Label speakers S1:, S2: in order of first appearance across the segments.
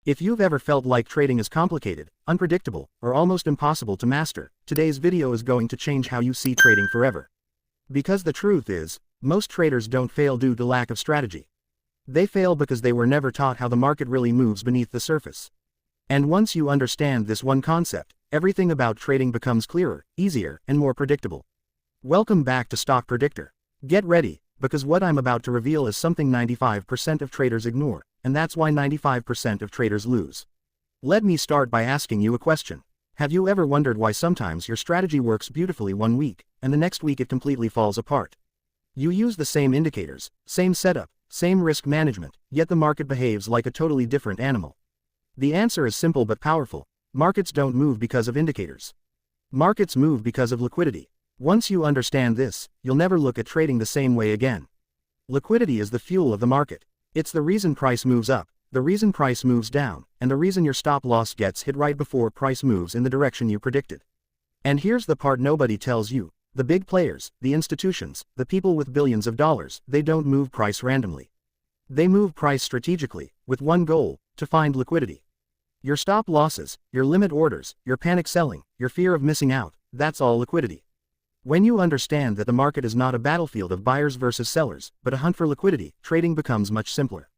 S1: If you've ever felt like trading is complicated, unpredictable, or almost impossible to master, today's video is going to change how you see trading forever. Because the truth is, most traders don't fail due to lack of strategy. They fail because they were never taught how the market really moves beneath the surface. And once you understand this one concept, everything about trading becomes clearer, easier, and more predictable. Welcome back to Stock Predictor. Get ready, because what I'm about to reveal is something 95% of traders ignore, and that's why 95% of traders lose. Let me start by asking you a question. Have you ever wondered why sometimes your strategy works beautifully one week, and the next week it completely falls apart? You use the same indicators, same setup, same risk management, yet the market behaves like a totally different animal. The answer is simple but powerful. Markets don't move because of indicators. Markets move because of liquidity. Once you understand this, you'll never look at trading the same way again. Liquidity is the fuel of the market. It's the reason price moves up, the reason price moves down, and the reason your stop loss gets hit right before price moves in the direction you predicted. And here's the part nobody tells you. The big players, the institutions, the people with billions of dollars, they don't move price randomly. They move price strategically, with one goal, to find liquidity. Your stop losses, your limit orders, your panic selling, your fear of missing out, that's all liquidity. When you understand that the market is not a battlefield of buyers versus sellers, but a hunt for liquidity, trading becomes much simpler.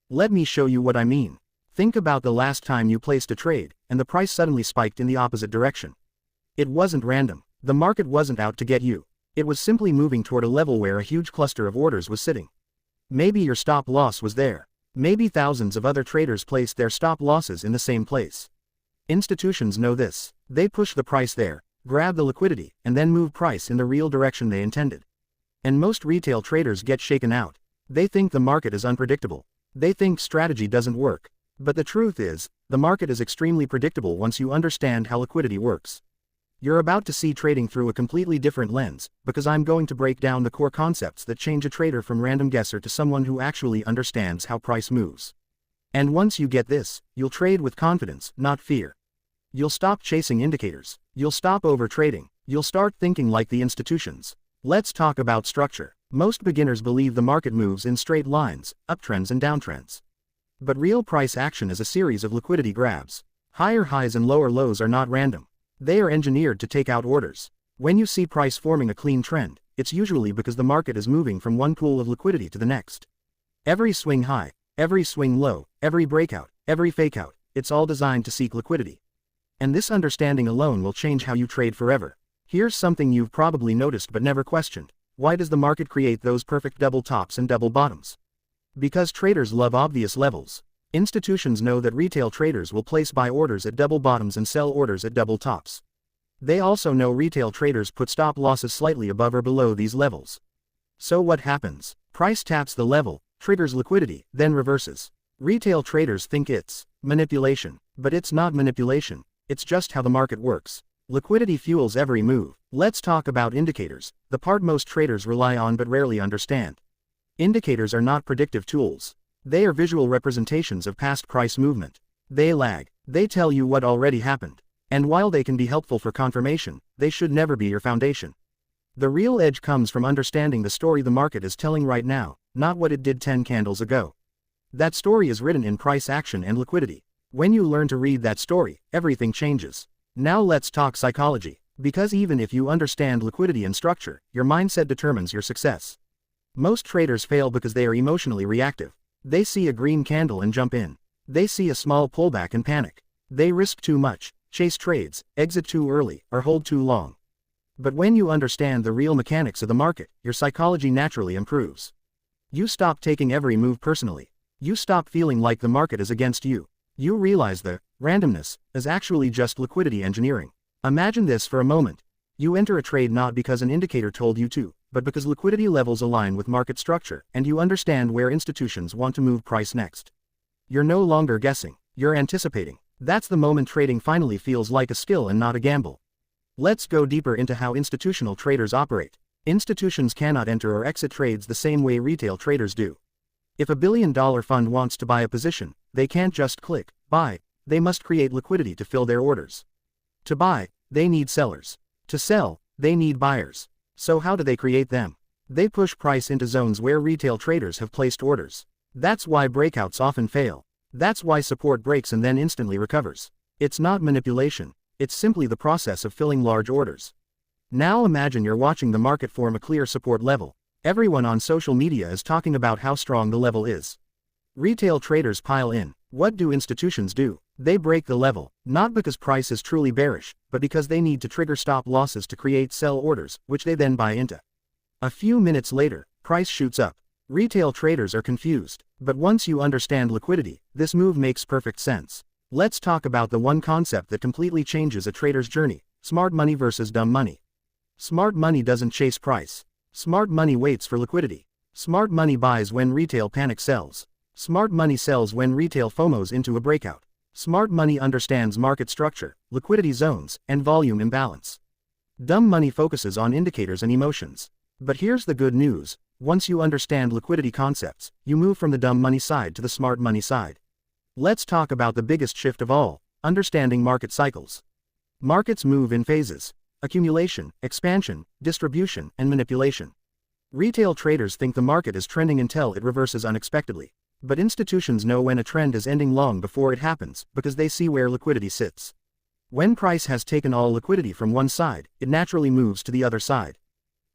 S1: Let me show you what I mean. Think about the last time you placed a trade, and the price suddenly spiked in the opposite direction. It wasn't random. The market wasn't out to get you. It was simply moving toward a level where a huge cluster of orders was sitting. Maybe your stop loss was there. Maybe thousands of other traders placed their stop losses in the same place. Institutions know this. They push the price there, grab the liquidity, and then move price in the real direction they intended. And most retail traders get shaken out. They think the market is unpredictable. They think strategy doesn't work. But the truth is, the market is extremely predictable once you understand how liquidity works. You're about to see trading through a completely different lens, because I'm going to break down the core concepts that change a trader from random guesser to someone who actually understands how price moves. And once you get this, you'll trade with confidence, not fear. You'll stop chasing indicators. You'll stop overtrading. You'll start thinking like the institutions. Let's talk about structure. Most beginners believe the market moves in straight lines, uptrends and downtrends. But real price action is a series of liquidity grabs. Higher highs and lower lows are not random. They are engineered to take out orders. When you see price forming a clean trend, it's usually because the market is moving from one pool of liquidity to the next. Every swing high, every swing low, every breakout, every fakeout, it's all designed to seek liquidity. And this understanding alone will change how you trade forever. Here's something you've probably noticed but never questioned. Why does the market create those perfect double tops and double bottoms? Because traders love obvious levels. Institutions know that retail traders will place buy orders at double bottoms and sell orders at double tops. They also know retail traders put stop losses slightly above or below these levels. So what happens? Price taps the level, triggers liquidity, then reverses. Retail traders think it's manipulation, but it's not manipulation, it's just how the market works. Liquidity fuels every move. Let's talk about indicators, the part most traders rely on but rarely understand. Indicators are not predictive tools. They are visual representations of past price movement. They lag. They tell you what already happened. And while they can be helpful for confirmation, they should never be your foundation. The real edge comes from understanding the story the market is telling right now, not what it did 10 candles ago. That story is written in price action and liquidity. When you learn to read that story, everything changes. Now let's talk psychology. Because even if you understand liquidity and structure, your mindset determines your success. Most traders fail because they are emotionally reactive. They see a green candle and jump in. They see a small pullback and panic. They risk too much, chase trades, exit too early, or hold too long. But when you understand the real mechanics of the market, your psychology naturally improves. You stop taking every move personally. You stop feeling like the market is against you. You realize the randomness is actually just liquidity engineering. Imagine this for a moment. You enter a trade not because an indicator told you to, but because liquidity levels align with market structure, and you understand where institutions want to move price next. You're no longer guessing, you're anticipating. That's the moment trading finally feels like a skill and not a gamble. Let's go deeper into how institutional traders operate. Institutions cannot enter or exit trades the same way retail traders do. If a billion-dollar fund wants to buy a position, they can't just click buy. They must create liquidity to fill their orders. To buy, they need sellers. To sell, they need buyers. So how do they create them? They push price into zones where retail traders have placed orders. That's why breakouts often fail. That's why support breaks and then instantly recovers. It's not manipulation, it's simply the process of filling large orders. Now imagine you're watching the market form a clear support level. Everyone on social media is talking about how strong the level is. Retail traders pile in. What do institutions do? They break the level, not because price is truly bearish, but because they need to trigger stop losses to create sell orders, which they then buy into. A few minutes later, price shoots up. Retail traders are confused, but once you understand liquidity, this move makes perfect sense. Let's talk about the one concept that completely changes a trader's journey: smart money versus dumb money. Smart money doesn't chase price. Smart money waits for liquidity. Smart money buys when retail panic sells. Smart money sells when retail FOMOs into a breakout. Smart money understands market structure, liquidity zones, and volume imbalance. Dumb money focuses on indicators and emotions. But here's the good news: once you understand liquidity concepts, you move from the dumb money side to the smart money side. Let's talk about the biggest shift of all: understanding market cycles. Markets move in phases: accumulation, expansion, distribution, and manipulation. Retail traders think the market is trending until it reverses unexpectedly. But institutions know when a trend is ending long before it happens, because they see where liquidity sits. When price has taken all liquidity from one side, it naturally moves to the other side.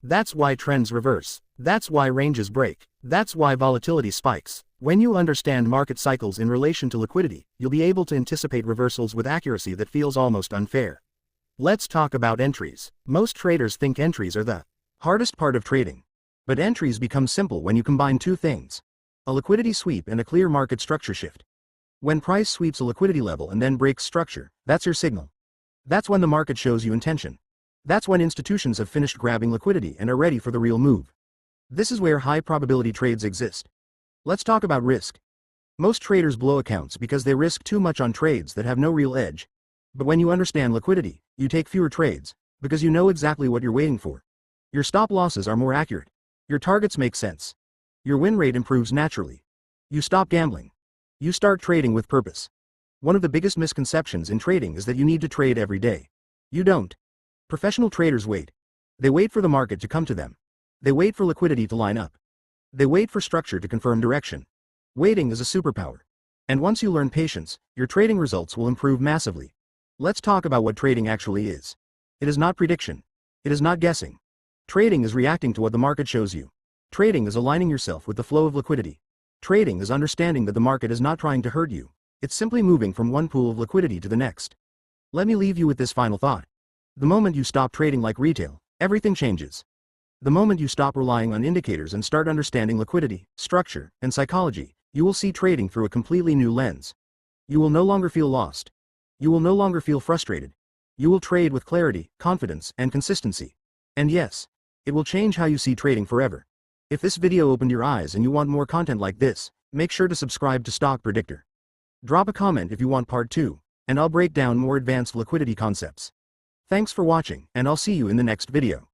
S1: That's why trends reverse. That's why ranges break. That's why volatility spikes. When you understand market cycles in relation to liquidity, you'll be able to anticipate reversals with accuracy that feels almost unfair. Let's talk about entries. Most traders think entries are the hardest part of trading. But entries become simple when you combine two things: a liquidity sweep and a clear market structure shift. When price sweeps a liquidity level and then breaks structure, that's your signal. That's when the market shows you intention. That's when institutions have finished grabbing liquidity and are ready for the real move. This is where high probability trades exist. Let's talk about risk. Most traders blow accounts because they risk too much on trades that have no real edge. But when you understand liquidity, you take fewer trades, because you know exactly what you're waiting for. Your stop losses are more accurate. Your targets make sense. Your win rate improves naturally. You stop gambling. You start trading with purpose. One of the biggest misconceptions in trading is that you need to trade every day. You don't. Professional traders wait. They wait for the market to come to them. They wait for liquidity to line up. They wait for structure to confirm direction. Waiting is a superpower. And once you learn patience, your trading results will improve massively. Let's talk about what trading actually is. It is not prediction. It is not guessing. Trading is reacting to what the market shows you. Trading is aligning yourself with the flow of liquidity. Trading is understanding that the market is not trying to hurt you. It's simply moving from one pool of liquidity to the next. Let me leave you with this final thought. The moment you stop trading like retail, everything changes. The moment you stop relying on indicators and start understanding liquidity, structure, and psychology, you will see trading through a completely new lens. You will no longer feel lost. You will no longer feel frustrated. You will trade with clarity, confidence, and consistency. And yes, it will change how you see trading forever. If this video opened your eyes and you want more content like this, make sure to subscribe to Stock Predictor. Drop a comment if you want part 2, and I'll break down more advanced liquidity concepts. Thanks for watching, and I'll see you in the next video.